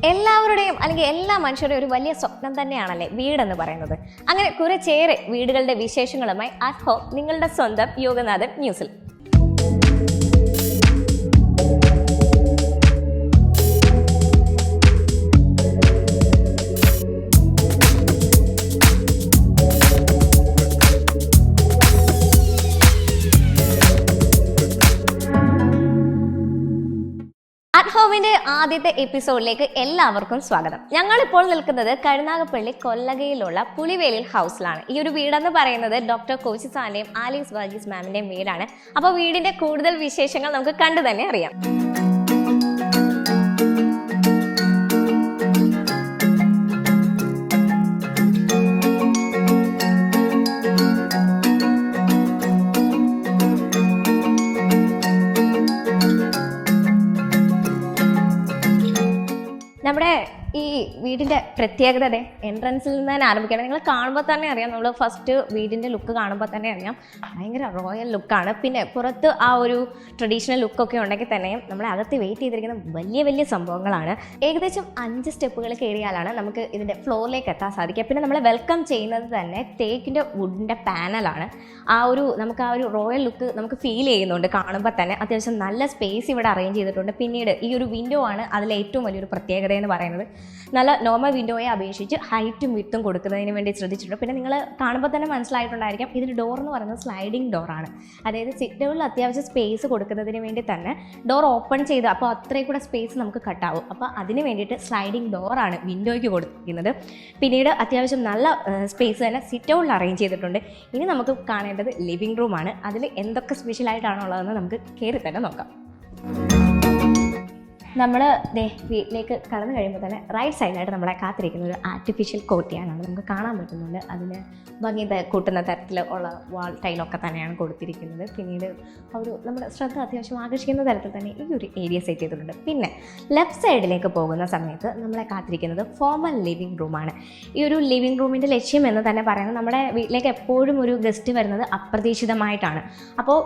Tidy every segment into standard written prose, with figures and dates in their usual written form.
എല്ലാവരുടെയും അല്ലെങ്കിൽ എല്ലാ മനുഷ്യരുടെയും ഒരു വലിയ സ്വപ്നം തന്നെയാണല്ലേ വീടെന്ന് പറയുന്നത്. അങ്ങനെ കുറച്ചേറെ വീടുകളുടെ വിശേഷങ്ങളുമായി അറ്റ് ഹോം നിങ്ങളുടെ സ്വന്തം യോഗനാഥൻ ന്യൂസിൽ. അറ്റ് ഹോമിന്റെ ആദ്യത്തെ എപ്പിസോഡിലേക്ക് എല്ലാവർക്കും സ്വാഗതം. ഞങ്ങളിപ്പോൾ നിൽക്കുന്നത് കരുനാഗപ്പള്ളി കൊല്ലകയിലുള്ള പുളിവേലിൽ ഹൗസിലാണ്. ഈ ഒരു വീടെന്ന് പറയുന്നത് ഡോക്ടർ കോച്ചി സാറിന്റെയും ആലീസ് വർഗീസ് മാമിന്റെയും വീടാണ്. അപ്പോൾ വീടിന്റെ കൂടുതൽ വിശേഷങ്ങൾ നമുക്ക് കണ്ടു തന്നെ അറിയാം. നമ്മുടെ ഈ വീടിൻ്റെ പ്രത്യേകത എൻട്രൻസിൽ നിന്ന് തന്നെ ആരംഭിക്കണം. നിങ്ങൾ കാണുമ്പോൾ തന്നെ അറിയാം, നമ്മൾ ഫസ്റ്റ് വീടിൻ്റെ ലുക്ക് കാണുമ്പോൾ തന്നെ അറിയാം ഭയങ്കര റോയൽ ലുക്കാണ്. പിന്നെ പുറത്ത് ആ ഒരു ട്രഡീഷണൽ ലുക്കൊക്കെ ഉണ്ടെങ്കിൽ തന്നെയും നമ്മളെ അകത്ത് വെയിറ്റ് ചെയ്തിരിക്കുന്ന വലിയ വലിയ സംഭവങ്ങളാണ്. ഏകദേശം 5 സ്റ്റെപ്പുകൾ കയറിയാലാണ് നമുക്ക് ഇതിൻ്റെ ഫ്ലോറിലേക്ക് എത്താൻ സാധിക്കുക. പിന്നെ നമ്മളെ വെൽക്കം ചെയ്യുന്നത് തന്നെ തേക്കിൻ്റെ വുഡിൻ്റെ പാനലാണ്. നമുക്ക് ആ ഒരു റോയൽ ലുക്ക് നമുക്ക് ഫീൽ ചെയ്യുന്നുണ്ട് കാണുമ്പോൾ തന്നെ. അത്യാവശ്യം നല്ല സ്പേസ് ഇവിടെ അറേഞ്ച് ചെയ്തിട്ടുണ്ട്. പിന്നീട് ഈ ഒരു വിൻഡോ ആണ് അതിലെ ഏറ്റവും വലിയൊരു പ്രത്യേകത എന്ന് പറയുന്നത്. നല്ല നോർമൽ വിൻഡോയെ അപേക്ഷിച്ച് ഹൈറ്റും വിത്തും കൊടുക്കുന്നതിന് വേണ്ടി ശ്രദ്ധിച്ചിട്ടുണ്ട്. പിന്നെ നിങ്ങൾ കാണുമ്പോൾ തന്നെ മനസ്സിലായിട്ടുണ്ടായിരിക്കാം, ഇതിന് ഡോർ എന്ന് പറയുന്നത് സ്ലൈഡിങ് ഡോറാണ്. അതായത് സിറ്റൗണിൽ അത്യാവശ്യം സ്പേസ് കൊടുക്കുന്നതിന് വേണ്ടി തന്നെ ഡോർ ഓപ്പൺ ചെയ്ത് അപ്പോൾ അത്രയും കൂടെ സ്പേസ് നമുക്ക് കട്ടാവും. അപ്പോൾ അതിന് വേണ്ടിയിട്ട് സ്ലൈഡിങ് ഡോറാണ് വിൻഡോയ്ക്ക് കൊടുത്തിരിക്കുന്നത്. പിന്നീട് അത്യാവശ്യം നല്ല സ്പേസ് തന്നെ സിറ്റൗണിൽ അറേഞ്ച് ചെയ്തിട്ടുണ്ട്. ഇനി നമുക്ക് കാണേണ്ടത് ലിവിംഗ് റൂമാണ്. അതിൽ എന്തൊക്കെ സ്പെഷ്യലായിട്ടാണോ ഉള്ളതെന്ന് നമുക്ക് കയറി തന്നെ നോക്കാം. നമ്മൾ വീട്ടിലേക്ക് കടന്നു കഴിയുമ്പോൾ തന്നെ റൈറ്റ് സൈഡിലായിട്ട് നമ്മളെ കാത്തിരിക്കുന്ന ഒരു ആർട്ടിഫിഷ്യൽ കോർട്ടിയാണ് നമുക്ക് കാണാൻ പറ്റുന്നുണ്ട്. അതിന് ഭംഗി കൂട്ടുന്ന തരത്തിൽ ഉള്ള വാൾ ടൈലൊക്കെ തന്നെയാണ് കൊടുത്തിരിക്കുന്നത്. പിന്നീട് നമ്മുടെ ശ്രദ്ധ അത്യാവശ്യം ആകർഷിക്കുന്ന തരത്തിൽ തന്നെ ഈ ഒരു ഏരിയ സെറ്റ് ചെയ്തിട്ടുണ്ട്. പിന്നെ ലെഫ്റ്റ് സൈഡിലേക്ക് പോകുന്ന സമയത്ത് നമ്മളെ കാത്തിരിക്കുന്നത് ഫോർമൽ ലിവിംഗ് റൂമാണ്. ഈ ഒരു ലിവിംഗ് റൂമിൻ്റെ ലക്ഷ്യം എന്ന് തന്നെ പറയുന്നത്, നമ്മുടെ വീട്ടിലേക്ക് എപ്പോഴും ഒരു ഗസ്റ്റ് വരുന്നത് അപ്രതീക്ഷിതമായിട്ടാണ്. അപ്പോൾ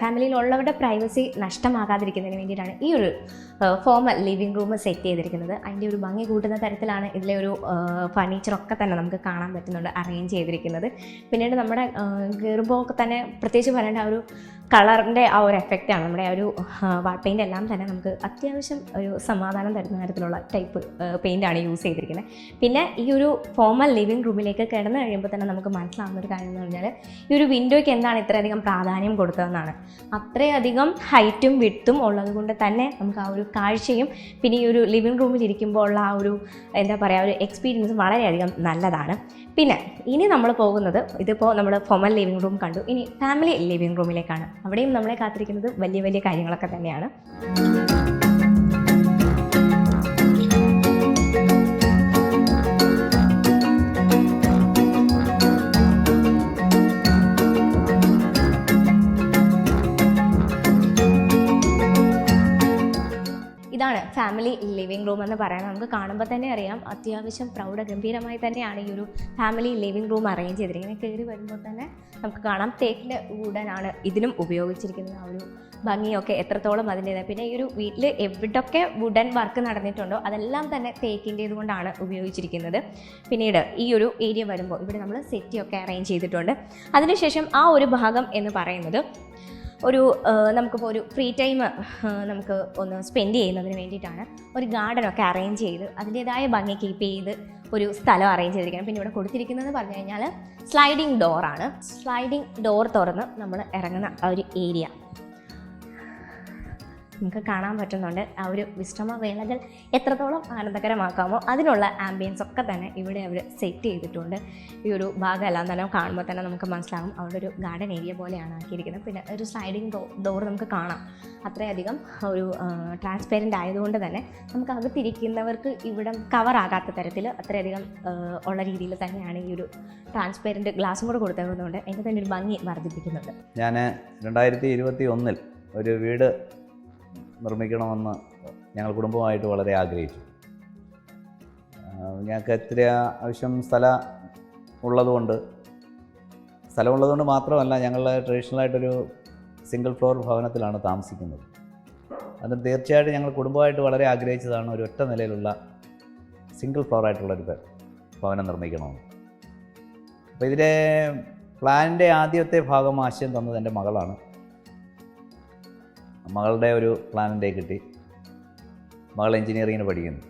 ഫാമിലിയിലുള്ളവരുടെ പ്രൈവസി നഷ്ടമാകാതിരിക്കുന്നതിന് വേണ്ടിയിട്ടാണ് ഈ ഒരു ഫോർമൽ ലിവിംഗ് റൂം സെറ്റ് ചെയ്തിരിക്കുന്നത്. അതിൻ്റെ ഒരു ഭംഗി കൂട്ടുന്ന തരത്തിലാണ് ഇതിലെ ഒരു ഫർണിച്ചറൊക്കെ തന്നെ നമുക്ക് കാണാൻ പറ്റുന്നുണ്ട് അറേഞ്ച് ചെയ്തിരിക്കുന്നത്. പിന്നീട് നമ്മുടെ കയറുമ്പോൾ ഒക്കെ തന്നെ പ്രത്യേകിച്ച് പറയേണ്ട ആ ഒരു കളറിൻ്റെ ആ ഒരു എഫക്റ്റാണ്. നമ്മുടെ ആ ഒരു വാൾ പെയിൻ്റ് എല്ലാം തന്നെ നമുക്ക് അത്യാവശ്യം ഒരു സമാധാനം തരുന്ന തരത്തിലുള്ള ടൈപ്പ് പെയിൻ്റാണ് യൂസ് ചെയ്തിരിക്കുന്നത്. പിന്നെ ഈ ഒരു ഫോർമൽ ലിവിംഗ് റൂമിലേക്ക് കിടന്നു കഴിയുമ്പോൾ തന്നെ നമുക്ക് മനസ്സിലാവുന്ന ഒരു കാര്യം എന്ന് പറഞ്ഞാൽ, ഈ ഒരു വിൻഡോയ്ക്ക് എന്താണ് ഇത്രയധികം പ്രാധാന്യം കൊടുത്തതെന്നാണ്. അത്രയധികം ഹൈറ്റും വിഡ്ത്തും ഉള്ളത് കൊണ്ട് തന്നെ നമുക്ക് ആ ഒരു കാഴ്ചയും പിന്നെ ഈ ഒരു ലിവിംഗ് റൂമിൽ ഇരിക്കുമ്പോൾ ഉള്ള ആ ഒരു ഒരു എക്സ്പീരിയൻസ് വളരെയധികം നല്ലതാണ്. പിന്നെ ഇനി നമ്മൾ പോകുന്നത്, ഇതിപ്പോൾ നമ്മൾ ഫോർമൽ ലിവിംഗ് റൂം കണ്ടു, ഇനി ഫാമിലി ലിവിംഗ് റൂമിലേക്കാണ്. അവിടെയും നമ്മളെ കാത്തിരിക്കുന്നത് വലിയ വലിയ കാര്യങ്ങളൊക്കെ തന്നെയാണ്. ഇതാണ് ഫാമിലി ലിവിംഗ് റൂം എന്ന് പറയുന്നത്. നമുക്ക് കാണുമ്പോൾ തന്നെ അറിയാം അത്യാവശ്യം പ്രൗഢഗംഭീരമായി തന്നെയാണ് ഈ ഒരു ഫാമിലി ലിവിംഗ് റൂം അറേഞ്ച് ചെയ്തിരിക്കുന്നത്. കയറി വരുമ്പോൾ തന്നെ നമുക്ക് കാണാം തേക്കിൻ്റെ വുഡനാണ് ഇതിനും ഉപയോഗിച്ചിരിക്കുന്നത്. ആ ഒരു ഭംഗിയൊക്കെ എത്രത്തോളം അതിൻ്റേതാണ്. പിന്നെ ഈ ഒരു വീട്ടിൽ എവിടൊക്കെ വുഡൻ വർക്ക് നടന്നിട്ടുണ്ടോ അതെല്ലാം തന്നെ തേക്കിൻ്റേത് കൊണ്ടാണ് ഉപയോഗിച്ചിരിക്കുന്നത്. പിന്നീട് ഈ ഒരു ഏരിയ വരുമ്പോൾ ഇവിടെ നമ്മൾ സെറ്റിയൊക്കെ അറേഞ്ച് ചെയ്തിട്ടുണ്ട്. അതിനുശേഷം ആ ഒരു ഭാഗം എന്ന് പറയുന്നത് നമുക്കിപ്പോൾ ഒരു ഫ്രീ ടൈം നമുക്ക് ഒന്ന് സ്പെൻഡ് ചെയ്യുന്നതിന് വേണ്ടിയിട്ടാണ് ഒരു ഗാർഡനൊക്കെ അറേഞ്ച് ചെയ്ത് അതിൻ്റേതായ ഭംഗി കീപ്പ് ചെയ്ത് ഒരു സ്ഥലം അറേഞ്ച് ചെയ്തിരിക്കണം. പിന്നെ ഇവിടെ കൊടുത്തിരിക്കുന്നതെന്ന് പറഞ്ഞു കഴിഞ്ഞാൽ സ്ലൈഡിങ് ഡോറാണ്. സ്ലൈഡിങ് ഡോർ തുറന്ന് നമ്മൾ ഇറങ്ങുന്ന ആ ഒരു ഏരിയ നമുക്ക് കാണാൻ പറ്റുന്നുണ്ട്. ആ ഒരു വിശ്രമവേളകൾ എത്രത്തോളം ആനന്ദകരമാക്കാമോ അതിനുള്ള ആംബിയൻസ് ഒക്കെ തന്നെ ഇവിടെ അവർ സെറ്റ് ചെയ്തിട്ടുണ്ട്. ഈ ഒരു ഭാഗമെല്ലാം തന്നെ കാണുമ്പോൾ തന്നെ നമുക്ക് മനസ്സിലാകും അവിടെ ഒരു ഗാർഡൻ ഏരിയ പോലെയാണ് ആക്കിയിരിക്കുന്നത്. പിന്നെ ഒരു സ്ലൈഡിങ് ഡോർ നമുക്ക് കാണാം. അത്രയധികം ഒരു ട്രാൻസ്പെറൻ്റ് ആയതുകൊണ്ട് തന്നെ നമുക്ക് അകത്തിരിക്കുന്നവർക്ക് ഇവിടെ കവറാകാത്ത തരത്തിൽ അത്രയധികം ഉള്ള രീതിയിൽ തന്നെയാണ് ഈ ഒരു ട്രാൻസ്പെറൻറ്റ് ഗ്ലാസും കൂടെ കൊടുത്തതുകൊണ്ട് എനിക്ക് തന്നെ ഒരു ഭംഗി വർദ്ധിപ്പിക്കുന്നുണ്ട്. ഞാൻ 2021 ഒരു വീട് നിർമ്മിക്കണമെന്ന് ഞങ്ങൾ കുടുംബമായിട്ട് വളരെ ആഗ്രഹിച്ചു. ഞങ്ങൾക്ക് അത്യാവശ്യം സ്ഥലമുള്ളതുകൊണ്ട് മാത്രമല്ല, ഞങ്ങൾ ട്രഡീഷണലായിട്ടൊരു സിംഗിൾ ഫ്ലോർ ഭവനത്തിലാണ് താമസിക്കുന്നത്. അത് തീർച്ചയായിട്ടും ഞങ്ങൾ കുടുംബമായിട്ട് വളരെ ആഗ്രഹിച്ചതാണ് ഒരു ഒറ്റ നിലയിലുള്ള സിംഗിൾ ഫ്ലോർ ആയിട്ടുള്ളൊരു ഭവനം നിർമ്മിക്കണമെന്ന്. അപ്പോൾ ഇതിൻ്റെ പ്ലാനിൻ്റെ ആദ്യത്തെ ഭാഗം ആശയം തന്നത് എൻ്റെ മകളാണ്. മകളുടെ ഒരു പ്ലാനിൻ്റെ കിട്ടി. മകൾ എൻജിനീയറിങ്ങിന് പഠിക്കുന്നു.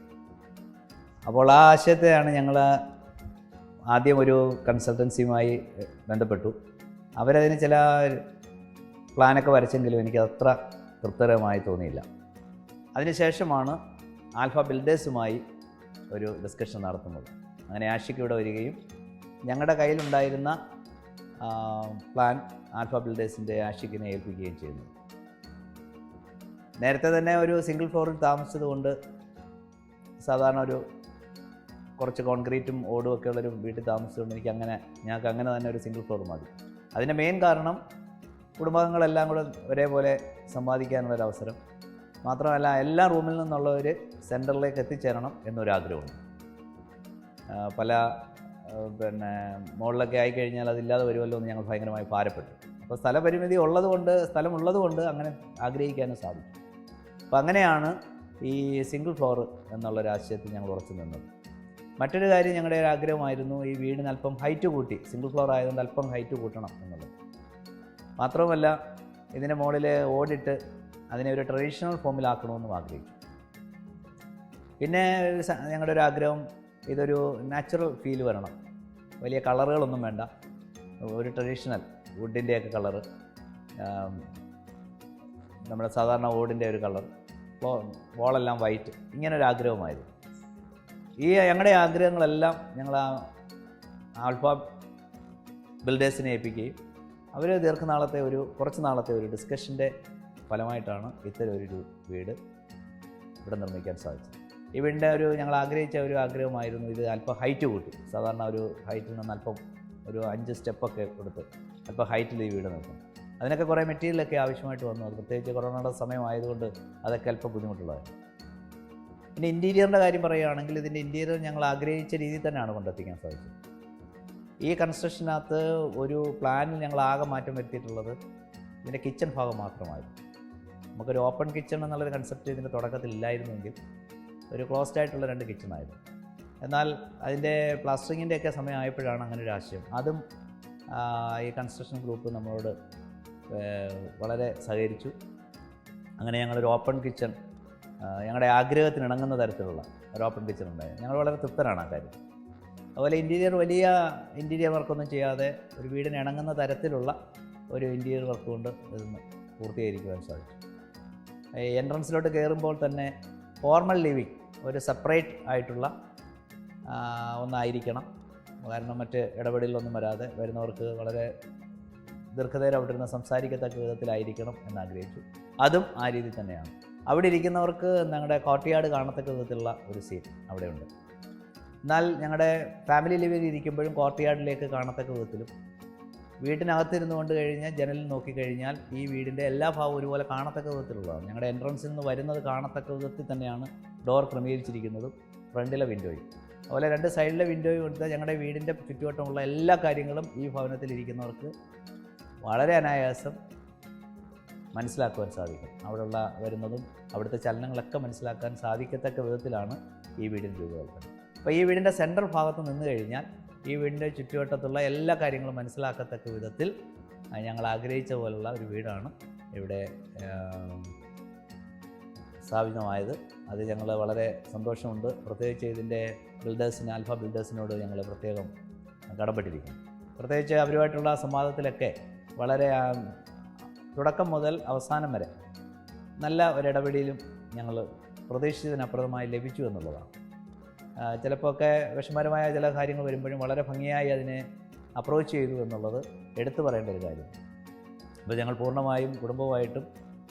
അപ്പോൾ ആ ആശയത്തെയാണ് ഞങ്ങൾ ആദ്യം ഒരു കൺസൾട്ടൻസിയുമായി ബന്ധപ്പെട്ടു. അവരതിന് ചില പ്ലാനൊക്കെ വരച്ചെങ്കിലും എനിക്കത്ര തൃപ്തികരമായി തോന്നിയില്ല. അതിനുശേഷമാണ് ആൽഫ ബിൽഡേഴ്സുമായി ഒരു ഡിസ്കഷൻ നടത്തുന്നത്. അങ്ങനെ ആഷിക്ക് ഇവിടെ വരികയും ഞങ്ങളുടെ കയ്യിലുണ്ടായിരുന്ന പ്ലാൻ ആൽഫ ബിൽഡേഴ്സിൻ്റെ ആഷിക്കിനെ ഏൽപ്പിക്കുകയും ചെയ്യുന്നു. നേരത്തെ തന്നെ ഒരു സിംഗിൾ ഫ്ലോറിൽ താമസിച്ചതുകൊണ്ട് സാധാരണ ഒരു കുറച്ച് കോൺക്രീറ്റും ഓടും ഒക്കെ ഉള്ളൊരു വീട്ടിൽ താമസിച്ചുകൊണ്ട് ഞങ്ങൾക്ക് അങ്ങനെ തന്നെ ഒരു സിംഗിൾ ഫ്ലോർ മതി. അതിൻ്റെ മെയിൻ കാരണം കുടുംബാംഗങ്ങളെല്ലാം കൂടെ ഒരേപോലെ സമ്പാദിക്കാനുള്ളൊരവസരം, മാത്രമല്ല എല്ലാ റൂമിൽ നിന്നുള്ളവർ സെൻറ്ററിലേക്ക് എത്തിച്ചേരണം എന്നൊരാഗ്രഹമുണ്ട്. പല മുകളിലൊക്കെ ആയിക്കഴിഞ്ഞാൽ അതില്ലാതെ വരുമല്ലോ എന്ന് ഞങ്ങൾ ഭയങ്കരമായി ഭാരപ്പെട്ടു. അപ്പോൾ സ്ഥലപരിമിതി സ്ഥലമുള്ളതുകൊണ്ട് അങ്ങനെ ആഗ്രഹിക്കാനും സാധിക്കും. അപ്പോൾ അങ്ങനെയാണ് ഈ സിംഗിൾ ഫ്ലോർ എന്നുള്ളൊരു ആശയത്തിൽ ഞങ്ങൾ ഉറച്ചു നിന്നത്. മറ്റൊരു കാര്യം ഞങ്ങളുടെ ഒരു ആഗ്രഹമായിരുന്നു ഈ വീടിന് അല്പം ഹൈറ്റ് കൂട്ടി, സിംഗിൾ ഫ്ലോർ ആയതുകൊണ്ട് അല്പം ഹൈറ്റ് കൂട്ടണം എന്നുള്ളത്. മാത്രവുമല്ല ഇതിൻ്റെ മുകളിൽ ഓടിട്ട് അതിനെ ഒരു ട്രഡീഷണൽ ഫോമിലാക്കണമെന്നും ആഗ്രഹിച്ചു. പിന്നെ ഞങ്ങളുടെ ഒരു ആഗ്രഹം ഇതൊരു നാച്ചുറൽ ഫീൽ വരണം, വലിയ കളറുകളൊന്നും വേണ്ട, ഒരു ട്രഡീഷണൽ വുഡിൻ്റെയൊക്കെ കളറ്, നമ്മുടെ സാധാരണ ഓടിൻ്റെ ഒരു കളർ, വോളെല്ലാം വൈറ്റ്, ഇങ്ങനൊരു ആഗ്രഹമായിരുന്നു. ഈ ഞങ്ങളുടെ ആഗ്രഹങ്ങളെല്ലാം ഞങ്ങൾ ആൽഫ ബിൽഡേഴ്സിനെ ഏൽപ്പിക്കുകയും അവർ കുറച്ച് നാളത്തെ ഒരു ഡിസ്കഷൻ്റെ ഫലമായിട്ടാണ് ഇത്തരം ഒരു വീട് ഇവിടെ നിർമ്മിക്കാൻ സാധിച്ചത്. ഈ വീടിൻ്റെ ഞങ്ങൾ ആഗ്രഹിച്ച ഒരു ആഗ്രഹമായിരുന്നു ഇത് അല്പം ഹൈറ്റ് കൂട്ടി, സാധാരണ ഒരു ഹൈറ്റിൽ നിന്ന് അല്പം ഒരു 5 സ്റ്റെപ്പൊക്കെ കൊടുത്ത് അല്പം ഹൈറ്റിൽ ഈ വീട് നിർത്തും. അതിനൊക്കെ കുറേ മെറ്റീരിയലൊക്കെ ആവശ്യമായിട്ട് വന്നു. അത് പ്രത്യേകിച്ച് കൊറോണയുടെ സമയമായതുകൊണ്ട് അതൊക്കെ അല്പം ബുദ്ധിമുട്ടുള്ളതായിരുന്നു. പിന്നെ ഇൻറ്റീരിയറിൻ്റെ കാര്യം പറയുകയാണെങ്കിൽ ഇതിൻ്റെ ഇൻറ്റീരിയർ ഞങ്ങൾ ആഗ്രഹിച്ച രീതിയിൽ തന്നെയാണ് കൊണ്ടെത്തിക്കാൻ സാധിച്ചത്. ഈ കൺസ്ട്രക്ഷനകത്ത് ഒരു പ്ലാനിൽ ഞങ്ങൾ ആകെ മാറ്റം വരുത്തിയിട്ടുള്ളത് ഇതിൻ്റെ കിച്ചൺ ഭാഗം മാത്രമായിരുന്നു. നമുക്കൊരു ഓപ്പൺ കിച്ചൺ എന്നുള്ളൊരു കൺസെപ്റ്റ് ഇതിൻ്റെ തുടക്കത്തിൽ ഇല്ലായിരുന്നെങ്കിൽ ഒരു ക്ലോസ്ഡ് ആയിട്ടുള്ള 2 കിച്ചണായിരുന്നു. എന്നാൽ അതിൻ്റെ പ്ലാസ്റ്ററിങ്ങിൻ്റെയൊക്കെ സമയമായപ്പോഴാണ് അങ്ങനെ ഒരു ആശയം. അതും ഈ കൺസ്ട്രക്ഷൻ ഗ്രൂപ്പ് നമ്മളോട് വളരെ സഹകരിച്ചു. അങ്ങനെ ഞങ്ങളൊരു ഓപ്പൺ കിച്ചൺ, ഞങ്ങളുടെ ആഗ്രഹത്തിന് ഇണങ്ങുന്ന തരത്തിലുള്ള ഒരു ഓപ്പൺ കിച്ചൺ ഉണ്ടായിരുന്നു. ഞങ്ങൾ വളരെ തൃപ്തരാണ് ആ കാര്യം. അതുപോലെ വലിയ ഇൻറ്റീരിയർ വർക്കൊന്നും ചെയ്യാതെ ഒരു വീടിന് ഇണങ്ങുന്ന തരത്തിലുള്ള ഒരു ഇൻറ്റീരിയർ വർക്ക് കൊണ്ട് ഇതൊന്ന് പൂർത്തീകരിക്കുവാൻ സാധിച്ചു. എൻട്രൻസിലോട്ട് കയറുമ്പോൾ തന്നെ ഫോർമൽ ലിവിങ് ഒരു സെപ്പറേറ്റ് ആയിട്ടുള്ള ഒന്നായിരിക്കണം. കാരണം മറ്റ് ഇടപെടലൊന്നും വരാതെ വരുന്നവർക്ക് വളരെ ദീർഘനേരം അവിടെ ഇരുന്ന് സംസാരിക്കത്തക്ക വിധത്തിലായിരിക്കണം എന്നാഗ്രഹിച്ചു. അതും ആ രീതി തന്നെയാണ്. അവിടെ ഇരിക്കുന്നവർക്ക് ഞങ്ങളുടെ കോർട്ട്യാർഡ് കാണത്തക്ക വിധത്തിലുള്ള ഒരു സീൻ അവിടെയുണ്ട്. എന്നാൽ ഞങ്ങളുടെ ഫാമിലി ലിവിൽ ഇരിക്കുമ്പോഴും കോർട്ട്യാർഡിലേക്ക് കാണത്തക്ക വിധത്തിലും വീട്ടിനകത്തിരുന്നു കൊണ്ട് കഴിഞ്ഞാൽ ജനലിൽ നോക്കിക്കഴിഞ്ഞാൽ ഈ വീടിൻ്റെ എല്ലാ ഭാഗവും ഒരുപോലെ കാണത്തക്ക വിധത്തിലുള്ളതാണ്. ഞങ്ങളുടെ എൻട്രൻസിൽ നിന്ന് വരുന്നത് കാണത്തക്ക വിധത്തിൽ തന്നെയാണ് ഡോർ ക്രമീകരിച്ചിരിക്കുന്നതും ഫ്രണ്ടിലെ വിൻഡോയും. അതുപോലെ 2 സൈഡിലെ വിൻഡോയും എടുത്താൽ ഞങ്ങളുടെ വീടിൻ്റെ ചുറ്റുവട്ടമുള്ള എല്ലാ കാര്യങ്ങളും ഈ ഭവനത്തിലിരിക്കുന്നവർക്ക് വളരെ അനായാസം മനസ്സിലാക്കുവാൻ സാധിക്കും. അവിടെയുള്ള വരുന്നതും അവിടുത്തെ ചലനങ്ങളൊക്കെ മനസ്സിലാക്കാൻ സാധിക്കത്തക്ക വിധത്തിലാണ് ഈ വീടിൻ്റെ രൂപകൽപ്പന. അപ്പോൾ ഈ വീടിൻ്റെ സെൻട്രൽ ഭാഗത്ത് നിന്ന് കഴിഞ്ഞാൽ ഈ വീടിൻ്റെ ചുറ്റുവട്ടത്തുള്ള എല്ലാ കാര്യങ്ങളും മനസ്സിലാക്കത്തക്ക വിധത്തിൽ ഞങ്ങൾ ആഗ്രഹിച്ച പോലുള്ള ഒരു വീടാണ് ഇവിടെ സ്ഥാപിതമായത്. അത് ഞങ്ങൾ വളരെ സന്തോഷമുണ്ട്. പ്രത്യേകിച്ച് ഇതിൻ്റെ ആൽഫ ബിൽഡേഴ്സിനോട് ഞങ്ങൾ പ്രത്യേകം കടപ്പെട്ടിരിക്കുന്നു. പ്രത്യേകിച്ച് അവരുമായിട്ടുള്ള സംവാദത്തിലൊക്കെ വളരെ തുടക്കം മുതൽ അവസാനം വരെ നല്ല ഒരിടപെടലും ഞങ്ങൾ പ്രതീക്ഷിച്ചതിനപ്പുറമായി ലഭിച്ചു എന്നുള്ളതാണ്. ചിലപ്പോൾ ഒക്കെ വിഷമകരമായ ചില കാര്യങ്ങൾ വരുമ്പോഴും വളരെ ഭംഗിയായി അതിനെ അപ്രോച്ച് ചെയ്തു എന്നുള്ളത് എടുത്തു പറയേണ്ട ഒരു കാര്യമാണ്. അപ്പോൾ ഞങ്ങൾ പൂർണ്ണമായും കുടുംബമായിട്ടും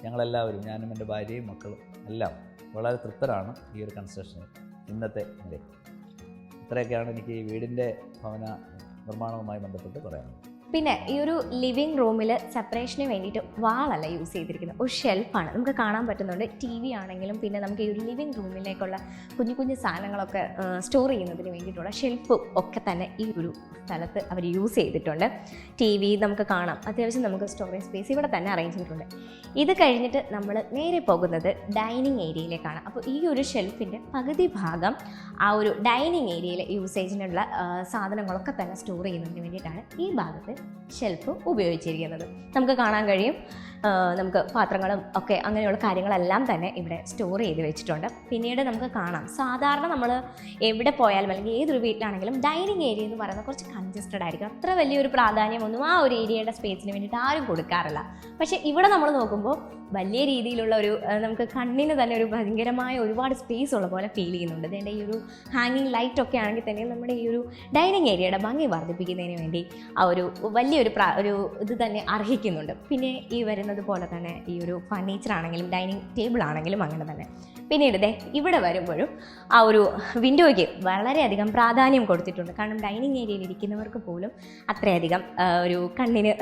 ഞങ്ങളെല്ലാവരും, ഞാനും എൻ്റെ ഭാര്യയും മക്കളും എല്ലാം വളരെ തൃപ്തരാണ് ഈ ഒരു കൺസ്ട്രക്ഷൻ ഇന്നത്തെ നിലയിൽ. ഇത്രയൊക്കെയാണ് എനിക്ക് ഈ വീടിൻ്റെ ഭവന നിർമ്മാണവുമായി ബന്ധപ്പെട്ട് പറയാനുള്ളത്. പിന്നെ ഈ ഒരു ലിവിങ് റൂമിൽ സെപ്പറേഷന് വേണ്ടിയിട്ട് വാളല്ല യൂസ് ചെയ്തിരിക്കുന്നത്, ഒരു ഷെൽഫാണ്. നമുക്ക് കാണാൻ പറ്റുന്നുണ്ട് TV ആണെങ്കിലും പിന്നെ നമുക്ക് ഈ ഒരു ലിവിങ് റൂമിലേക്കുള്ള കുഞ്ഞു കുഞ്ഞു സാധനങ്ങളൊക്കെ സ്റ്റോർ ചെയ്യുന്നതിന് വേണ്ടിയിട്ടുള്ള ഷെൽഫ് ഒക്കെ തന്നെ ഈ ഒരു സ്ഥലത്ത് അവർ യൂസ് ചെയ്തിട്ടുണ്ട്. TV നമുക്ക് കാണാം, അത്യാവശ്യം നമുക്ക് സ്റ്റോറേജ് സ്പേസ് ഇവിടെ തന്നെ അറേഞ്ച് ചെയ്തിട്ടുണ്ട്. ഇത് കഴിഞ്ഞിട്ട് നമ്മൾ നേരെ പോകുന്നത് ഡൈനിങ് ഏരിയയിലേക്കാണ്. അപ്പോൾ ഈ ഒരു ഷെൽഫിൻ്റെ പകുതി ഭാഗം ആ ഒരു ഡൈനിങ് ഏരിയയിൽ യൂസേജിനുള്ള സാധനങ്ങളൊക്കെ തന്നെ സ്റ്റോർ ചെയ്യുന്നതിന് വേണ്ടിയിട്ടാണ് ഈ ഭാഗത്ത് ഷെൽഫ് ഉപയോഗിച്ചിരിക്കുന്നത്. നമുക്ക് കാണാൻ കഴിയും, നമുക്ക് പാത്രങ്ങളും ഒക്കെ അങ്ങനെയുള്ള കാര്യങ്ങളെല്ലാം തന്നെ ഇവിടെ സ്റ്റോർ ചെയ്ത് വെച്ചിട്ടുണ്ട്. പിന്നീട് നമുക്ക് കാണാം, സാധാരണ നമ്മൾ എവിടെ പോയാലും അല്ലെങ്കിൽ ഏതൊരു വീട്ടിലാണെങ്കിലും ഡൈനിങ് ഏരിയ എന്ന് പറയുന്നത് കുറച്ച് കൺജസ്റ്റഡ് ആയിരിക്കും. അത്ര വലിയൊരു പ്രാധാന്യമൊന്നും ആ ഒരു ഏരിയയുടെ സ്പേസിന് വേണ്ടിയിട്ട് ആരും കൊടുക്കാറില്ല. പക്ഷേ ഇവിടെ നമ്മൾ നോക്കുമ്പോൾ വലിയ രീതിയിലുള്ള ഒരു നമുക്ക് കണ്ണിന് തന്നെ ഒരു ഭയങ്കരമായ ഒരുപാട് സ്പേസ് ഉള്ള പോലെ ഫീൽ ചെയ്യുന്നുണ്ട്. ഇതിൻ്റെ ഈ ഒരു ഹാങ്ങിങ് ലൈറ്റ് ഒക്കെ ആണെങ്കിൽ തന്നെ നമ്മുടെ ഈ ഒരു ഡൈനിങ് ഏരിയയുടെ ഭംഗി വർദ്ധിപ്പിക്കുന്നതിന് വേണ്ടി ആ ഒരു വലിയൊരു ഒരു ഇത് തന്നെ അർഹിക്കുന്നുണ്ട്. പിന്നെ ഈ വരുന്നത് പോലെ തന്നെ ഈ ഒരു ഫർണിച്ചർ ആണെങ്കിലും ഡൈനിങ് ടേബിൾ ആണെങ്കിലും അങ്ങനെ തന്നെ. പിന്നീട് ഇവിടെ വരുമ്പോഴും ആ ഒരു വിൻഡോയ്ക്ക് വളരെയധികം പ്രാധാന്യം കൊടുത്തിട്ടുണ്ട്. കാരണം ഡൈനിങ് ഏരിയയിൽ ഇരിക്കുന്നവർക്ക് പോലും അത്രയധികം ഒരു കണ്ണിന്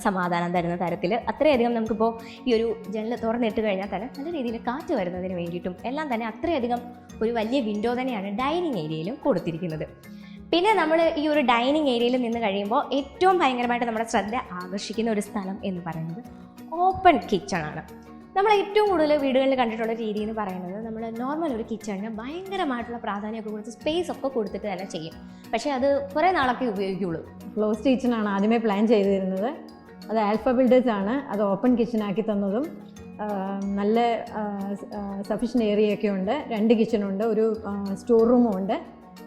സമാധാനം തരുന്ന തരത്തിൽ അത്രയധികം നമുക്കിപ്പോൾ ഈ ഒരു ജനൽ തുറന്നിട്ട് കഴിഞ്ഞാൽ തന്നെ നല്ല രീതിയിൽ കാറ്റ് വരുന്നതിന് വേണ്ടിയിട്ടും എല്ലാം തന്നെ അത്രയധികം ഒരു വലിയ വിൻഡോ തന്നെയാണ് ഡൈനിങ് ഏരിയയിലും കൊടുത്തിരിക്കുന്നത്. പിന്നെ നമ്മൾ ഈ ഒരു ഡൈനിങ് ഏരിയയിൽ നിന്ന് കഴിയുമ്പോൾ ഏറ്റവും ഭയങ്കരമായിട്ട് നമ്മുടെ ശ്രദ്ധ ആകർഷിക്കുന്ന ഒരു സ്ഥലം എന്ന് പറയുന്നത് ഓപ്പൺ കിച്ചണാണ്. നമ്മൾ ഏറ്റവും കൂടുതൽ വീടുകളിൽ കണ്ടിട്ടുള്ള രീതി എന്ന് പറയുന്നത് നമ്മൾ നോർമൽ ഒരു കിച്ചണിന് ഭയങ്കരമായിട്ടുള്ള പ്രാധാന്യമൊക്കെ കൊടുത്ത് സ്പേസ് ഒക്കെ കൊടുത്തിട്ട് തന്നെ ചെയ്യും. പക്ഷേ അത് കുറേ നാളൊക്കെ ഉപയോഗിക്കുകയുള്ളൂ. ക്ലോസ്ഡ് കിച്ചണാണ് ആദ്യമേ പ്ലാൻ ചെയ്തിരുന്നത്. അത് ആൽഫ ബിൽഡേഴ്സ് ആണ് അത് ഓപ്പൺ കിച്ചണാക്കി തന്നതും. നല്ല സഫീഷ്യൻ്റ് ഏരിയയൊക്കെ ഉണ്ട്, 2 കിച്ചണുണ്ട്, ഒരു സ്റ്റോർ റൂമും ഉണ്ട്.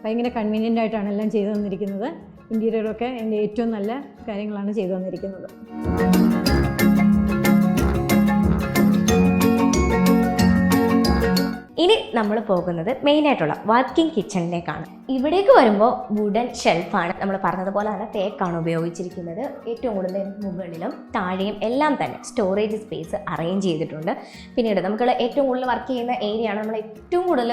ഭയങ്കര കൺവീനിയൻ്റ് ആയിട്ടാണ് എല്ലാം ചെയ്തു തന്നിരിക്കുന്നത്. ഇൻറ്റീരിയറൊക്കെ എൻ്റെ ഏറ്റവും നല്ല കാര്യങ്ങളാണ് ചെയ്തു തന്നിരിക്കുന്നത്. ഇനി നമ്മൾ പോകുന്നത് മെയിനായിട്ടുള്ള വർക്കിംഗ് കിച്ചണിലേക്കാണ്. ഇവിടേക്ക് വരുമ്പോൾ വുഡൻ ഷെൽഫാണ്. നമ്മൾ പറഞ്ഞതുപോലെ തന്നെ തേക്കാണ് ഉപയോഗിച്ചിരിക്കുന്നത്. ഏറ്റവും കൂടുതൽ മുകളിലും താഴെയും എല്ലാം തന്നെ സ്റ്റോറേജ് സ്പേസ് അറേഞ്ച് ചെയ്തിട്ടുണ്ട്. പിന്നീട് നമുക്ക് ഏറ്റവും കൂടുതൽ വർക്ക് ചെയ്യുന്ന ഏരിയയാണ്, നമ്മൾ ഏറ്റവും കൂടുതൽ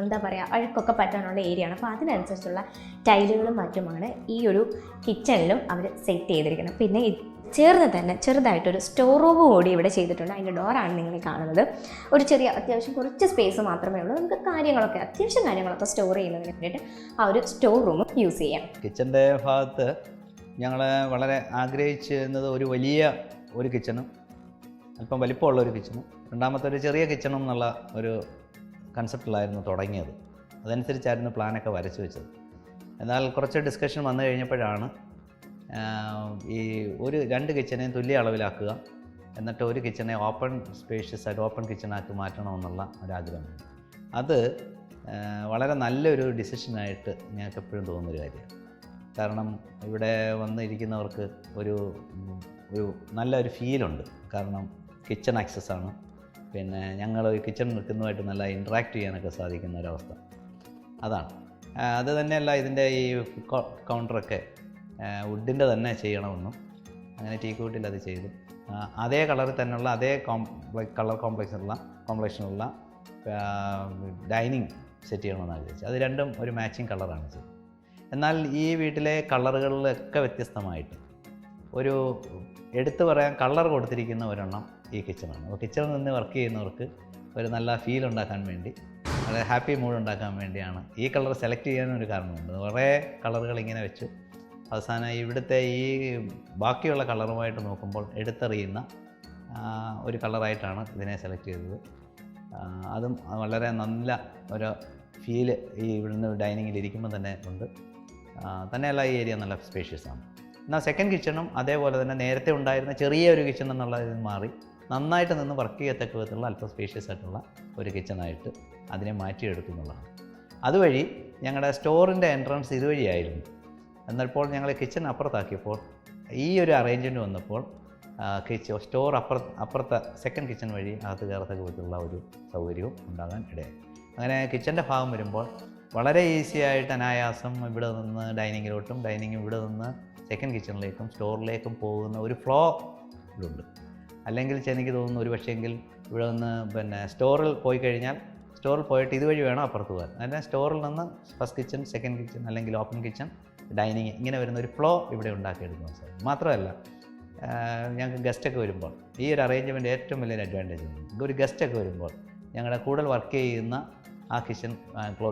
എന്താ പറയുക അഴുക്കൊക്കെ പറ്റാനുള്ള ഏരിയയാണ്. അപ്പോൾ അതിനനുസരിച്ചുള്ള ടൈലുകളും മറ്റുമാണ് ഈ ഒരു കിച്ചണിലും അവർ സെറ്റ് ചെയ്തിരിക്കുന്നത്. പിന്നെ ചേർന്ന് തന്നെ ചെറുതായിട്ടൊരു സ്റ്റോർ റൂം കൂടി ഇവിടെ ചെയ്തിട്ടുണ്ട്. അതിൻ്റെ ഡോറാണ് നിങ്ങൾ കാണുന്നത്. ഒരു ചെറിയ അത്യാവശ്യം കുറച്ച് സ്പേസ് മാത്രമേ ഉള്ളൂ. നമുക്ക് അത്യാവശ്യം കാര്യങ്ങളൊക്കെ സ്റ്റോർ ചെയ്യുന്നതിന് വേണ്ടിയിട്ട് ആ ഒരു സ്റ്റോർ റൂം യൂസ് ചെയ്യാം. കിച്ചൻ്റെ ഭാഗത്ത് ഞങ്ങൾ വളരെ ആഗ്രഹിച്ചിരുന്നത് ഒരു വലിയ ഒരു കിച്ചണും അല്പം വലിപ്പമുള്ള ഒരു കിച്ചണും രണ്ടാമത്തെ ഒരു ചെറിയ കിച്ചണും എന്നുള്ള ഒരു കൺസെപ്റ്റിലായിരുന്നു തുടങ്ങിയത്. അതനുസരിച്ചായിരുന്നു പ്ലാനൊക്കെ വരച്ചു വെച്ചത്. എന്നാൽ കുറച്ച് ഡിസ്കഷൻ വന്നു കഴിഞ്ഞപ്പോഴാണ് ഈ 2 കിച്ചനെയും തുല്യ അളവിലാക്കുക, എന്നിട്ട് ഒരു കിച്ചനെ ഓപ്പൺ സ്പേഷ്യസ് ആയിട്ട് ഓപ്പൺ കിച്ചണാക്കി മാറ്റണമെന്നുള്ള ഒരാഗ്രഹം. അത് വളരെ നല്ലൊരു ഡിസിഷനായിട്ട് ഞങ്ങൾക്ക് എപ്പോഴും തോന്നുന്നൊരു കാര്യമാണ്. കാരണം ഇവിടെ വന്നിരിക്കുന്നവർക്ക് ഒരു നല്ലൊരു ഫീലുണ്ട്. കാരണം കിച്ചൺ ആക്സസ് ആണ്. പിന്നെ ഞങ്ങൾ കിച്ചൺ നിൽക്കുന്നതുമായിട്ട് നല്ല ഇൻട്രാക്ട് ചെയ്യാനൊക്കെ സാധിക്കുന്ന ഒരവസ്ഥ അതാണ്. അത് തന്നെയല്ല, ഇതിൻ്റെ ഈ കൗണ്ടറൊക്കെ വുഡിൻ്റെ തന്നെ ചെയ്യണമെന്നും അങ്ങനെ ടീക്കൂട്ടിൽ അത് ചെയ്തു. അതേ കളറിൽ തന്നെയുള്ള അതേ കളർ കോംപ്ലക്ഷനുള്ള ഡൈനിങ് സെറ്റ് ചെയ്യണമെന്ന് ആഗ്രഹിച്ചു. അത് രണ്ടും ഒരു മാച്ചിങ് കളറാണ് ചെയ്തത്. എന്നാൽ ഈ വീട്ടിലെ കളറുകളിലൊക്കെ വ്യത്യസ്തമായിട്ട് ഒരു എടുത്തു പറയാൻ കളർ കൊടുത്തിരിക്കുന്ന ഒരെണ്ണം ഈ കിച്ചണാണ്. അപ്പോൾ കിച്ചണിൽ നിന്ന് വർക്ക് ചെയ്യുന്നവർക്ക് ഒരു നല്ല ഫീൽ ഉണ്ടാക്കാൻ വേണ്ടി, വളരെ ഹാപ്പി മൂഡ് ഉണ്ടാക്കാൻ വേണ്ടിയാണ് ഈ കളർ സെലക്ട് ചെയ്യാനൊരു കാരണമുണ്ട്. കുറേ കളറുകൾ ഇങ്ങനെ വെച്ചു. അവസാനം ഇവിടുത്തെ ഈ ബാക്കിയുള്ള കളറുമായിട്ട് നോക്കുമ്പോൾ എടുത്തെറിയുന്ന ഒരു കളറായിട്ടാണ് ഇതിനെ സെലക്ട് ചെയ്തത്. അതും വളരെ നല്ല ഒരു ഫീല് ഈ ഇവിടുന്ന് ഡൈനിങ്ങിൽ ഇരിക്കുമ്പോൾ തന്നെ ഉണ്ട്. തന്നെയല്ല ഈ ഏരിയ നല്ല സ്പേഷ്യസ് ആണ്. എന്നാൽ സെക്കൻഡ് കിച്ചണും അതേപോലെ തന്നെ നേരത്തെ ഉണ്ടായിരുന്ന ചെറിയൊരു കിച്ചൺ എന്നുള്ളതിൽ മാറി നന്നായിട്ട് നിന്ന് വർക്ക് ചെയ്യത്തക്ക വിധത്തിലുള്ള അല്പം സ്പേഷ്യസ് ആയിട്ടുള്ള ഒരു കിച്ചണായിട്ട് അതിനെ മാറ്റിയെടുക്കുന്നുള്ളതാണ്. അതുവഴി ഞങ്ങളുടെ സ്റ്റോറിൻ്റെ എൻട്രൻസ് ഇതുവഴിയായിരുന്നു. എന്നപ്പോൾ ഞങ്ങൾ കിച്ചൺ അപ്പുറത്താക്കിയപ്പോൾ ഈ ഒരു അറേഞ്ച്മെൻറ്റ് വന്നപ്പോൾ സ്റ്റോർ അപ്പുറത്തെ സെക്കൻഡ് കിച്ചൺ വഴി അകത്ത് കയറത്തക്ക വിധത്തിലുള്ള ഒരു സൗകര്യവും ഉണ്ടാകാൻ ഇടയായി. അങ്ങനെ കിച്ചൻ്റെ ഭാഗം വരുമ്പോൾ വളരെ ഈസി ആയിട്ട് അനായാസം ഇവിടെ നിന്ന് ഡൈനിങ്ങിലോട്ടും ഇവിടെ നിന്ന് സെക്കൻഡ് കിച്ചണിലേക്കും സ്റ്റോറിലേക്കും പോകുന്ന ഒരു ഫ്ലോ ഇതുണ്ട്. അല്ലെങ്കിൽ എനിക്ക് തോന്നുന്നു ഒരു പക്ഷേങ്കിൽ ഇവിടെ നിന്ന് സ്റ്റോറിൽ പോയി കഴിഞ്ഞാൽ സ്റ്റോറിൽ പോയിട്ട് ഇതുവഴി വേണം അപ്പുറത്ത് പോകാൻ. അതിന് സ്റ്റോറിൽ നിന്ന് ഫസ്റ്റ് കിച്ചൺ, സെക്കൻഡ് കിച്ചൺ അല്ലെങ്കിൽ ഓപ്പൺ കിച്ചൺ, ഡൈനിങ് ഇങ്ങനെ വരുന്ന ഒരു ഫ്ലോ ഇവിടെ ഉണ്ടാക്കിയെടുക്കാൻ സാധിക്കും. മാത്രമല്ല ഞങ്ങൾക്ക് ഗസ്റ്റൊക്കെ വരുമ്പോൾ ഈ ഒരു അറേഞ്ച്മെൻറ്റ് ഏറ്റവും വലിയൊരു അഡ്വാൻറ്റേജ് ഉണ്ട്. ഒരു ഗസ്റ്റൊക്കെ വരുമ്പോൾ ഞങ്ങളുടെ കൂടുതൽ വർക്ക് ചെയ്യുന്ന ആ കിച്ചൺ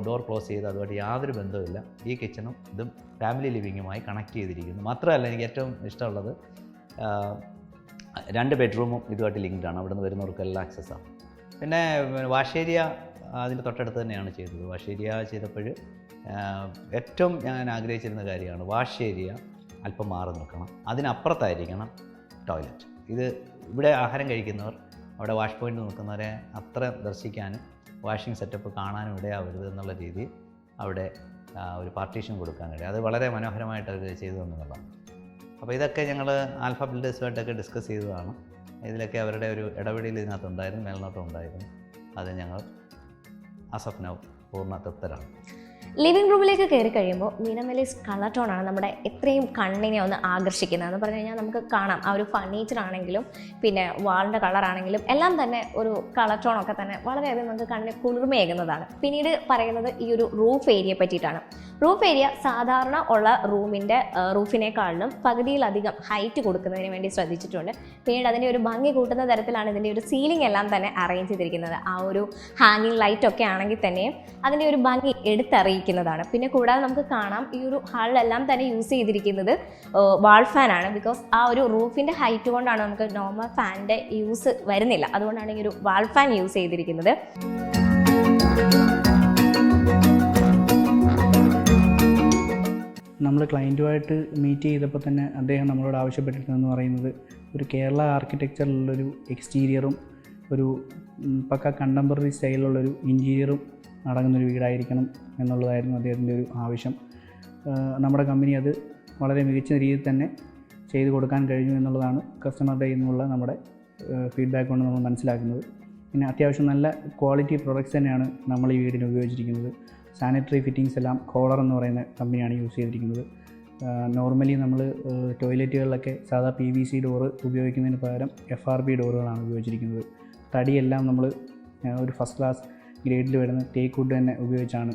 ഡോർ ക്ലോസ് ചെയ്ത് അതുമായിട്ട് യാതൊരു ബന്ധവുമില്ല. ഈ കിച്ചണും ഇതും ഫാമിലി ലിവിങ്ങുമായി കണക്ട് ചെയ്തിരിക്കുന്നു. മാത്രമല്ല എനിക്ക് ഏറ്റവും ഇഷ്ടമുള്ളത് 2 ബെഡ്റൂമും ഇതുമായിട്ട് ലിങ്ക്ഡാണ്. അവിടെ നിന്ന് വരുന്നവർക്കെല്ലാം ആക്സസ്സാണ്. പിന്നെ വാഷ് ഏരിയ അതിൻ്റെ തൊട്ടടുത്ത് തന്നെയാണ് ചെയ്തത്. വാഷ് ഏരിയ ചെയ്തപ്പോൾ ഏറ്റവും ഞാൻ ആഗ്രഹിച്ചിരുന്ന കാര്യമാണ് വാഷ് ഏരിയ അല്പം മാറി നിൽക്കണം, അതിനപ്പുറത്തായിരിക്കണം ടോയ്ലറ്റ്. ഇത് ഇവിടെ ആഹാരം കഴിക്കുന്നവർ അവിടെ വാഷ് പോയിൻ്റ് നിൽക്കുന്നവരെ അത്ര ദർശിക്കാനും വാഷിംഗ് സെറ്റപ്പ് കാണാനും ഇടയാവരുത് എന്നുള്ള രീതിയിൽ അവിടെ ഒരു പാർട്ടീഷൻ കൊടുക്കാനിട. അത് വളരെ മനോഹരമായിട്ട് അവർ ചെയ്തു എന്നുള്ളതാണ്. അപ്പോൾ ഇതൊക്കെ ഞങ്ങൾ ആൽഫ ബിൽഡേഴ്സുമായിട്ടൊക്കെ ഡിസ്കസ് ചെയ്തതാണ്. ഇതിലൊക്കെ അവരുടെ ഒരു ഇടപെടൽ ഇതിനകത്തുണ്ടായിരുന്നു, മേൽനോട്ടം ഉണ്ടായിരുന്നു. അത് ഞങ്ങൾ ആസ് ഓഫ് നൗ പൂർണ്ണ തൃപ്തരാണ്. ലിവിംഗ് റൂമിലേക്ക് കയറി കഴിയുമ്പോൾ മിനിമലിസ്റ്റ് കളർ ടോണാണ് നമ്മുടെ എത്രയും കണ്ണിനെ ഒന്ന് ആകർഷിക്കുന്നത്. എന്ന് പറഞ്ഞു കഴിഞ്ഞാൽ നമുക്ക് കാണാം ആ ഒരു ഫർണിച്ചർ ആണെങ്കിലും പിന്നെ വാളിൻ്റെ കളറാണെങ്കിലും എല്ലാം തന്നെ ഒരു കളർ ടോണൊക്കെ തന്നെ വളരെയധികം നമുക്ക് കണ്ണിന് കുളിർമയേകുന്നതാണ്. പിന്നീട് പറയുന്നത് ഈ ഒരു റൂഫ് ഏരിയയെ പറ്റിയിട്ടാണ്. റൂഫ് ഏരിയ സാധാരണ ഉള്ള റൂഫിനേക്കാളിലും പകുതിയിലധികം ഹൈറ്റ് കൊടുക്കുന്നതിന് വേണ്ടി ശ്രദ്ധിച്ചിട്ടുണ്ട്. പിന്നീട് അതിൻ്റെ ഒരു ഭംഗി കൂട്ടുന്ന തരത്തിലാണ് ഇതിൻ്റെ ഒരു സീലിംഗ് എല്ലാം തന്നെ അറേഞ്ച് ചെയ്തിരിക്കുന്നത്. ആ ഒരു ഹാങ്ങിങ് ലൈറ്റൊക്കെ ആണെങ്കിൽ തന്നെയും അതിൻ്റെ ഒരു ഭംഗി എടുത്തറിയിക്കുന്നതാണ്. പിന്നെ കൂടാതെ നമുക്ക് കാണാം ഈ ഒരു ഹാളിലെല്ലാം തന്നെ യൂസ് ചെയ്തിരിക്കുന്നത് വാൾ ഫാനാണ്. ബിക്കോസ് ആ ഒരു റൂഫിൻ്റെ ഹൈറ്റ് കൊണ്ടാണ് നമുക്ക് നോർമൽ ഫാനിൻ്റെ യൂസ് വരുന്നില്ല. അതുകൊണ്ടാണ് ഈ ഒരു വാൾ ഫാൻ യൂസ് ചെയ്തിരിക്കുന്നത്. നമ്മൾ ക്ലയൻറ്റുമായിട്ട് മീറ്റ് ചെയ്തപ്പോൾ തന്നെ അദ്ദേഹം നമ്മളോട് ആവശ്യപ്പെട്ടിരുന്നതെന്ന് പറയുന്നത് ഒരു കേരള ആർക്കിടെക്ചറിലുള്ളൊരു എക്സ്റ്റീരിയറും ഒരു പക്ക കണ്ടംപററി സ്റ്റൈലിലുള്ളൊരു ഇൻറ്റീരിയറും അടങ്ങുന്നൊരു വീടായിരിക്കണം എന്നുള്ളതായിരുന്നു അദ്ദേഹത്തിൻ്റെ ഒരു ആവശ്യം. നമ്മുടെ കമ്പനി അത് വളരെ മികച്ച രീതിയിൽ തന്നെ ചെയ്തു കൊടുക്കാൻ കഴിഞ്ഞു എന്നുള്ളതാണ് കസ്റ്റമറുടെ കയ്യിൽ നിന്നുള്ള നമ്മുടെ ഫീഡ്ബാക്ക് കൊണ്ട് നമ്മൾ മനസ്സിലാക്കുന്നത്. പിന്നെ അത്യാവശ്യം നല്ല ക്വാളിറ്റി പ്രൊഡക്ട്സ് തന്നെയാണ് നമ്മൾ ഈ വീടിന് ഉപയോഗിച്ചിരിക്കുന്നത്. സാനിറ്ററി ഫിറ്റിങ്സ് എല്ലാം കോളർ എന്ന് പറയുന്ന കമ്പനിയാണ് യൂസ് ചെയ്തിരിക്കുന്നത്. നോർമലി നമ്മൾ ടോയ്ലറ്റുകളിലൊക്കെ സാധാ PVC ഡോറ് ഉപയോഗിക്കുന്നതിന് പകരം FRP ഡോറുകളാണ് ഉപയോഗിച്ചിരിക്കുന്നത്. തടിയെല്ലാം നമ്മൾ ഒരു ഫസ്റ്റ് ക്ലാസ് ഗ്രേഡിൽ വരുന്ന ടേക്ക് വുഡ് തന്നെ ഉപയോഗിച്ചാണ്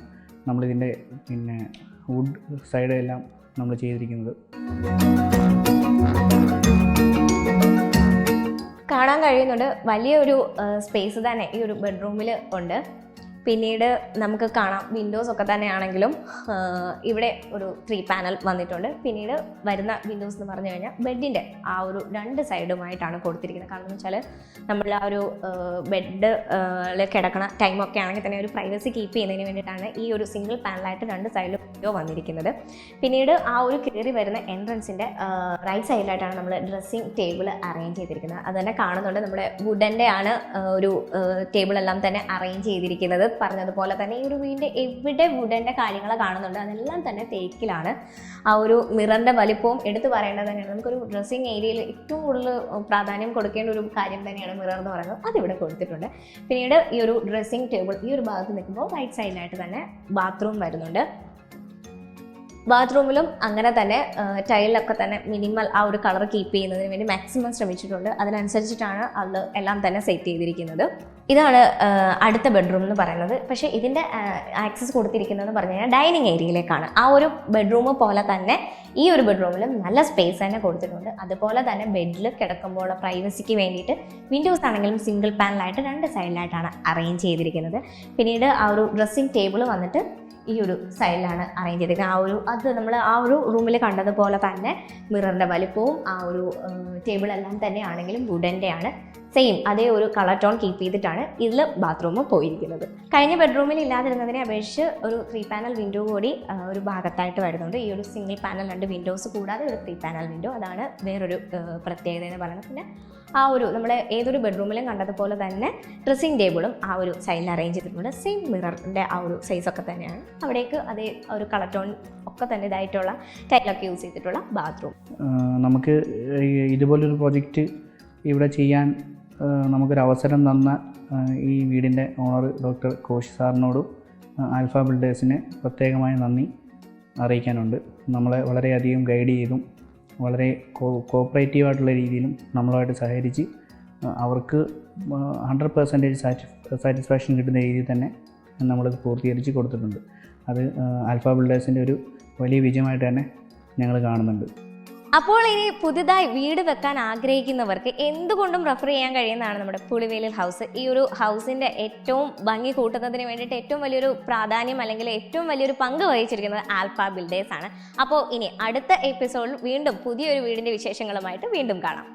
നമ്മളിതിൻ്റെ പിന്നെ വുഡ് സൈഡ് എല്ലാം നമ്മൾ ചെയ്തിരിക്കുന്നത്. കാണാൻ കഴിയുന്നുണ്ട് വലിയൊരു സ്പേസ് തന്നെ ഈ ഒരു ബെഡ്റൂമിൽ ഉണ്ട്. പിന്നീട് നമുക്ക് കാണാം വിൻഡോസ് ഒക്കെ തന്നെയാണെങ്കിലും ഇവിടെ ഒരു 3 പാനൽ വന്നിട്ടുണ്ട്. പിന്നീട് വരുന്ന വിൻഡോസ് എന്ന് പറഞ്ഞു കഴിഞ്ഞാൽ ബെഡിൻ്റെ ആ ഒരു 2 സൈഡുമായിട്ടാണ് കൊടുത്തിരിക്കുന്നത്. കാരണം എന്ന് വെച്ചാൽ നമ്മൾ ആ ഒരു ബെഡിൽ കിടക്കണ ടൈമൊക്കെ ആണെങ്കിൽ തന്നെ ഒരു പ്രൈവസി കീപ്പ് ചെയ്യുന്നതിന് വേണ്ടിയിട്ടാണ് ഈ ഒരു സിംഗിൾ പാനലായിട്ട് 2 സൈഡിലും വിൻഡോ വന്നിരിക്കുന്നത്. പിന്നീട് ആ ഒരു കയറി വരുന്ന എൻട്രൻസിൻ്റെ റൈറ്റ് സൈഡിലായിട്ടാണ് നമ്മൾ ഡ്രസ്സിങ് ടേബിൾ അറേഞ്ച് ചെയ്തിരിക്കുന്നത്. അത് തന്നെ കാണുന്നുണ്ട്. നമ്മുടെ വുഡൻ്റെ ആണ് ഒരു ടേബിളെല്ലാം തന്നെ അറേഞ്ച് ചെയ്തിരിക്കുന്നത്. പറഞ്ഞതുപോലെ തന്നെ ഈ ഒരു വീടിൻ്റെ എവിടെ വുഡൻ്റെ കാര്യങ്ങൾ കാണുന്നുണ്ട് അതെല്ലാം തന്നെ തേക്കിലാണ്. ആ ഒരു മിററിൻ്റെ വലിപ്പവും എടുത്തു പറയേണ്ടത് തന്നെയാണ്. നമുക്കൊരു ഡ്രസ്സിങ് ഏരിയയിൽ ഏറ്റവും കൂടുതൽ പ്രാധാന്യം കൊടുക്കേണ്ട ഒരു കാര്യം തന്നെയാണ് മിറർ എന്ന് പറയുന്നത്. അതിവിടെ കൊടുത്തിട്ടുണ്ട്. പിന്നീട് ഈ ഒരു ഡ്രസ്സിങ് ടേബിൾ ഈ ഒരു ഭാഗത്ത് നിൽക്കുമ്പോൾ റൈറ്റ് സൈഡിലായിട്ട് തന്നെ ബാത്റൂം വരുന്നുണ്ട്. ബാത്റൂമിലും അങ്ങനെ തന്നെ ടൈലിലൊക്കെ തന്നെ മിനിമൽ ആ ഒരു കളർ കീപ്പ് ചെയ്യുന്നതിന് വേണ്ടി മാക്സിമം ശ്രമിച്ചിട്ടുണ്ട്. അതിനനുസരിച്ചിട്ടാണ് അത് എല്ലാം തന്നെ സെറ്റ് ചെയ്തിരിക്കുന്നത്. ഇതാണ് അടുത്ത ബെഡ്റൂം എന്ന് പറയുന്നത്. പക്ഷേ ഇതിൻ്റെ ആക്സസ് കൊടുത്തിരിക്കുന്നതെന്ന് പറഞ്ഞു കഴിഞ്ഞാൽ ഡൈനിങ് ഏരിയയിലേക്കാണ്. ആ ഒരു ബെഡ്റൂം പോലെ തന്നെ ഈ ഒരു ബെഡ്റൂമിലും നല്ല സ്പേസ് തന്നെ കൊടുത്തിട്ടുണ്ട്. അതുപോലെ തന്നെ ബെഡിൽ കിടക്കുമ്പോൾ പ്രൈവസിക്ക് വേണ്ടിയിട്ട് വിൻഡോസ് ആണെങ്കിലും സിംഗിൾ പാനലായിട്ട് 2 സൈഡിലായിട്ടാണ് അറേഞ്ച് ചെയ്തിരിക്കുന്നത്. പിന്നീട് ആ ഒരു ഡ്രസ്സിങ് ടേബിൾ വന്നിട്ട് ഈ ഒരു സൈഡിലാണ് അറേഞ്ച് ചെയ്തിരിക്കുന്നത്. അത് നമ്മൾ ആ ഒരു റൂമിൽ കണ്ടതുപോലെ തന്നെ മിററിൻ്റെ വലിപ്പവും ആ ഒരു ടേബിളെല്ലാം തന്നെ ആണെങ്കിലും വുഡൻ്റെ ആണ്. സെയിം അതേ ഒരു കളർ ടോൺ കീപ്പ് ചെയ്തിട്ടാണ് ഇതിൽ ബാത്റൂം പോയിരിക്കുന്നത്. കഴിഞ്ഞ ബെഡ്റൂമിൽ ഇല്ലാതിരുന്നതിനെ അപേക്ഷിച്ച് ഒരു 3 പാനൽ വിൻഡോ കൂടി ഒരു ഭാഗത്തായിട്ട് വരുന്നുണ്ട്. ഈ ഒരു സിംഗിൾ പാനൽ 2 വിൻഡോസ് കൂടാതെ ഒരു 3 പാനൽ വിൻഡോ, അതാണ് വേറൊരു പ്രത്യേകത എന്ന് പറയുന്നത്. പിന്നെ ആ ഒരു നമ്മൾ ഏതൊരു ബെഡ്റൂമിലും കണ്ടതുപോലെ തന്നെ ഡ്രസ്സിങ് ടേബിളും ആ ഒരു സൈഡിൽ അറേഞ്ച് ചെയ്തിട്ടുണ്ട്. സെയിം മിററിൻ്റെ ആ ഒരു സൈസൊക്കെ തന്നെയാണ്. അവിടേക്ക് അതേ ഒരു കളർ ടോൺ ഒക്കെ തന്നെ ഇതായിട്ടുള്ള ടൈലൊക്കെ യൂസ് ചെയ്തിട്ടുള്ള ബാത്റൂം. നമുക്ക് ഇതുപോലൊരു പ്രോജക്റ്റ് ഇവിടെ ചെയ്യാൻ നമുക്കൊരു അവസരം തന്ന ഈ വീടിൻ്റെ ഓണർ ഡോക്ടർ കോശി സാറിനോടും ആൽഫ ബിൽഡേഴ്സിന് പ്രത്യേകമായി നന്ദി അറിയിക്കാനുണ്ട്. നമ്മളെ വളരെയധികം ഗൈഡ് ചെയ്തും വളരെ കോപ്പറേറ്റീവായിട്ടുള്ള രീതിയിലും നമ്മളുമായിട്ട് സഹകരിച്ച് അവർക്ക് 100% സാറ്റിസ്ഫാക്ഷൻ കിട്ടുന്ന രീതിയിൽ തന്നെ നമ്മൾ പൂർത്തീകരിച്ച് കൊടുത്തിട്ടുണ്ട്. അത് ആൽഫ ബിൽഡേഴ്സിൻ്റെ ഒരു വലിയ വിജയമായിട്ട് തന്നെ ഞങ്ങൾ കാണുന്നുണ്ട്. അപ്പോൾ ഇനി പുതുതായി വീട് വെക്കാൻ ആഗ്രഹിക്കുന്നവർക്ക് എന്തുകൊണ്ടും റെഫർ ചെയ്യാൻ കഴിയുന്നതാണ് നമ്മുടെ പുളിവേലിൽ ഹൗസ്. ഈ ഒരു ഹൗസിൻ്റെ ഏറ്റവും ഭംഗി കൂട്ടുന്നതിന് വേണ്ടിയിട്ട് ഏറ്റവും വലിയൊരു പ്രാധാന്യം അല്ലെങ്കിൽ ഏറ്റവും വലിയൊരു പങ്ക് വഹിച്ചിരിക്കുന്നത് ആൽഫ ബിൽഡേഴ്സ് ആണ്. അപ്പോൾ ഇനി അടുത്ത എപ്പിസോഡിൽ വീണ്ടും പുതിയൊരു വീടിൻ്റെ വിശേഷങ്ങളുമായിട്ട് വീണ്ടും കാണാം.